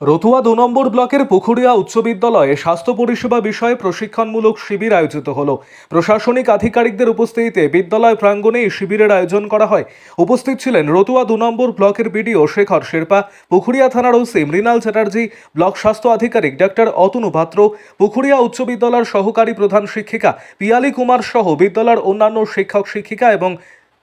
রতুয়া ২ নম্বর ব্লকের পুখুরিয়া উচ্চ বিদ্যালয়ে স্বাস্থ্য পরিষেবা বিষয়ে প্রশিক্ষণমূলক শিবির আয়োজিত হলো। প্রশাসনিক আধিকারিকদের উপস্থিতিতে বিদ্যালয় প্রাঙ্গণে এই শিবিরের আয়োজন করা হয়। উপস্থিত ছিলেন রতুয়া ২ নম্বর ব্লকের বিডিও শেখর শেরপা, পুখুরিয়া থানার ওসি মৃণাল চ্যাটার্জি, ব্লক স্বাস্থ্য আধিকারিক ডাক্তার অতনু পাত্র, পুখুরিয়া উচ্চ বিদ্যালয়ের সহকারী প্রধান শিক্ষিকা পিয়ালি কুমার সহ বিদ্যালয়ের অন্যান্য শিক্ষক শিক্ষিকা এবং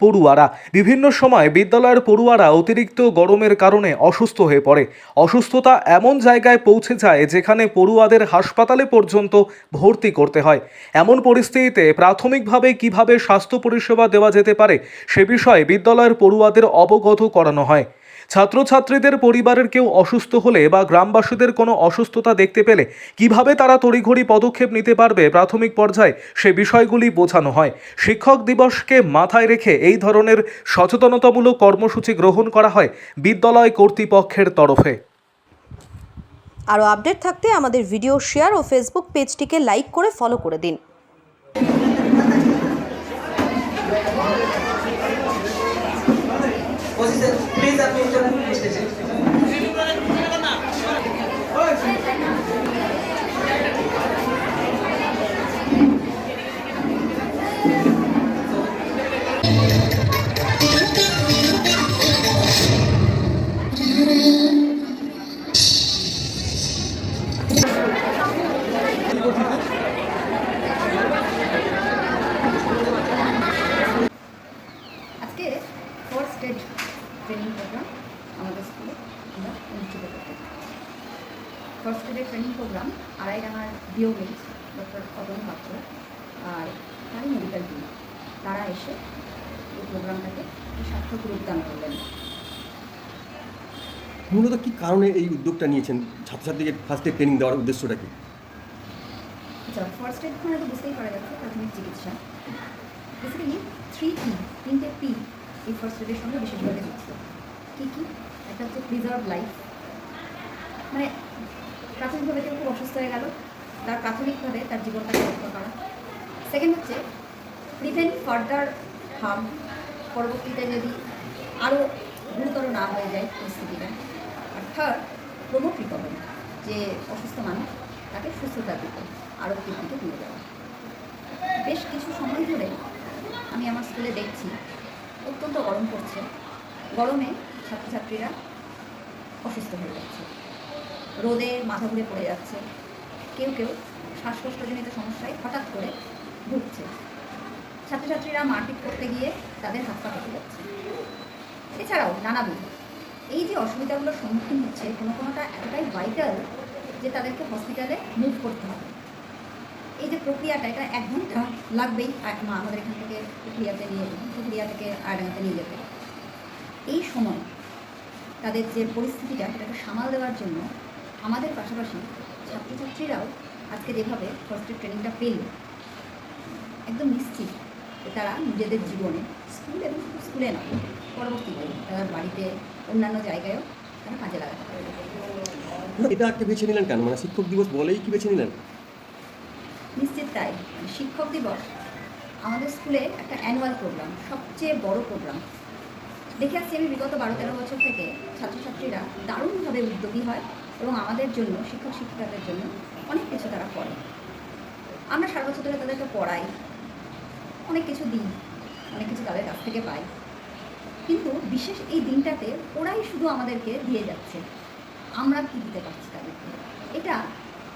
পড়ুয়ারা। বিভিন্ন সময় বিদ্যালয়ের পড়ুয়ারা অতিরিক্ত গরমের কারণে অসুস্থ হয়ে পড়ে। অসুস্থতা এমন জায়গায় পৌঁছে যায় যেখানে পড়ুয়াদের হাসপাতালে পর্যন্ত ভর্তি করতে হয়। এমন পরিস্থিতিতে প্রাথমিকভাবে কিভাবে স্বাস্থ্য পরিষেবা দেওয়া যেতে পারে সে বিষয়ে বিদ্যালয়ের পড়ুয়াদের অবগত করানো হয়। ছাত্রছাত্রীদের পরিবারের কেউ অসুস্থ হলে বা গ্রামবাসীদের কোনো অসুস্থতা দেখতে পেলে কিভাবে তারা তড়িঘড়ি পদক্ষেপ নিতে পারবে প্রাথমিক পর্যায়ে সে বিষয়গুলি বোঝানো হয়। শিক্ষক দিবসকে মাথায় রেখে এই ধরনের সচেতনতামূলক কর্মসূচি গ্রহণ করা হয় বিদ্যালয় কর্তৃপক্ষের তরফে। আরও আপডেট থাকতে আমাদের ভিডিও শেয়ার ও ফেসবুক পেজটিকে লাইক করে ফলো করে দিন। प्लीज आप स्टेशन আজকে ফার্স্ট এড ট্রেনিং প্রোগ্রাম আমাদের স্কুলে আমরা অনুষ্ঠিত করতে ফার্স্ট এডের ট্রেনিং প্রোগ্রাম আড়াইডাঙ্গার বিওগেজ ডক্টর অতনু পাত্র আর তারই মেডিকেল টিম তারা এসে এই প্রোগ্রামটাকে সার্থক রূপদান করলেন। মূলত কী কারণে এই উদ্যোগটা নিয়েছেন? ছাত্রছাত্রীকে ফার্স্ট এড ট্রেনিং দেওয়ার উদ্দেশ্যটা কি? আচ্ছা, ফার্স্ট এড মানে তো বুঝতেই পারা যাচ্ছে প্রাথমিক চিকিৎসা। বেসিক্যালি তিনটে পি এই ফার্স্ট এডের সঙ্গে বিশেষভাবে যুক্ত। কী কী? একটা হচ্ছে প্রিজার্ভ লাইফ, মানে প্রাথমিকভাবে কেউ খুব অসুস্থ হয়ে গেল, তার প্রাথমিকভাবে তার জীবনটাকে রক্ষা করা। সেকেন্ড হচ্ছে প্রিভেন্ট ফার্দার হার্ম, পরবর্তীতে যদি আরও গুরুতর না হয়ে যায় পরিস্থিতিটা। আর থার্ড প্রমোট রিকভারি, যে অসুস্থ মানুষ তাকে সুস্থতার দিকে আরোগ্যের দিকে নিয়ে যাওয়া। বেশ কিছু সময় ধরে আমি আমার স্কুলে দেখছি অত্যন্ত গরম পড়ছে, গরমে ছাত্রছাত্রীরা অসুস্থ হয়ে যাচ্ছে, রোদে মাথা ঘুরে পড়ে যাচ্ছে, কেউ কেউ শ্বাসকষ্টজনিত সমস্যায় হঠাৎ করে ভুগছে। ছাত্রছাত্রীরা মারপিট করতে গিয়ে তাদের হাত পা কেটে যাচ্ছে। এছাড়াও নানাবিধ এই যে অসুবিধাগুলোর সম্মুখীন হচ্ছে, কোনোটা এতটাই ভাইটাল যে তাদেরকে হসপিটালে মুভ করতে হবে। এই যে প্রক্রিয়াটা, এটা 1 ঘন্টা লাগবেই আমাদের এখান থেকে পুখুরিয়া থেকে আড়াইডাঙ্গাতে নিয়ে যেতে। এই সময় তাদের যে পরিস্থিতিটা সেটাকে সামাল দেওয়ার জন্য আমাদের পাশাপাশি ছাত্রছাত্রীরাও আজকে যেভাবে ফার্স্ট এড ট্রেনিংটা পেল, একদম নিশ্চিত যে তারা নিজেদের জীবনে স্কুল এবং স্কুলে নয়, পরবর্তীতে তারা বাড়িতে অন্যান্য জায়গায়ও তারা কাজে লাগাতে পারবে। এটা একটা বেছে নিলেন কেন? মানে শিক্ষক দিবস বলেই কি বেছে নিলেন? নিশ্চিত তাই। শিক্ষক দিবস আমাদের স্কুলে একটা অ্যানুয়াল প্রোগ্রাম, সবচেয়ে বড় প্রোগ্রাম। দেখে আসছি আমি বিগত 12-13 বছর থেকে ছাত্রছাত্রীরা দারুণভাবে উদ্যোগী হয় এবং আমাদের জন্য, শিক্ষক শিক্ষিকাদের জন্য অনেক কিছু তারা করে। আমরা সারা বছর ধরে তাদেরকে পড়াই, অনেক কিছু দিই, অনেক কিছু তাদের কাছ থেকে পাই, কিন্তু বিশেষ এই দিনটাতে ওরাই শুধু আমাদেরকে দিয়ে যাচ্ছে, আমরা কী দিতে পারছি তাদেরকে। এটা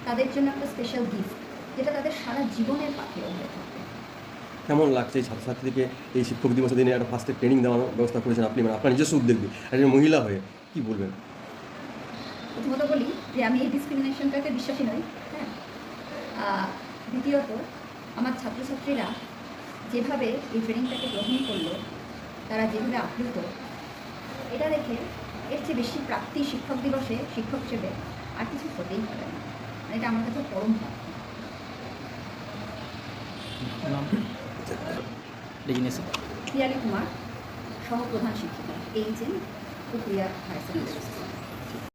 তাদের জন্য একটা স্পেশাল গিফট, যেটা তাদের সারা জীবনের পাথেয় হয়ে থাকবে। কেমন লাগছে এই ছাত্রছাত্রীদেরকে এই শিক্ষক দিবসের দিনে একটা ফার্স্ট এড ট্রেনিং দেওয়ার ব্যবস্থা করেছেন আপনি, মানে আপনার নিজস্ব উদ্যোগ দিয়ে একজন মহিলা হয়ে কী বলবেন? প্রথমত বলি যে আমি এই ডিসক্রিমিনেশনটাকে বিশ্বাসী নই। হ্যাঁ, দ্বিতীয়ত আমার ছাত্রছাত্রীরা যেভাবে এই ট্রেনিংটাকে গ্রহণ করলো, তারা যেভাবে আপ্লুত, এটা দেখে এর চেয়ে বেশি প্রাপ্তি শিক্ষক দিবসে শিক্ষক হিসেবে আর কিছু হতেই পারে না। এটা আমার কাছে পরম প্রাপ্তি। পিয়ালি কুমার, সহ প্রধান শিক্ষিকা, HM Pukhuria higher secondary school.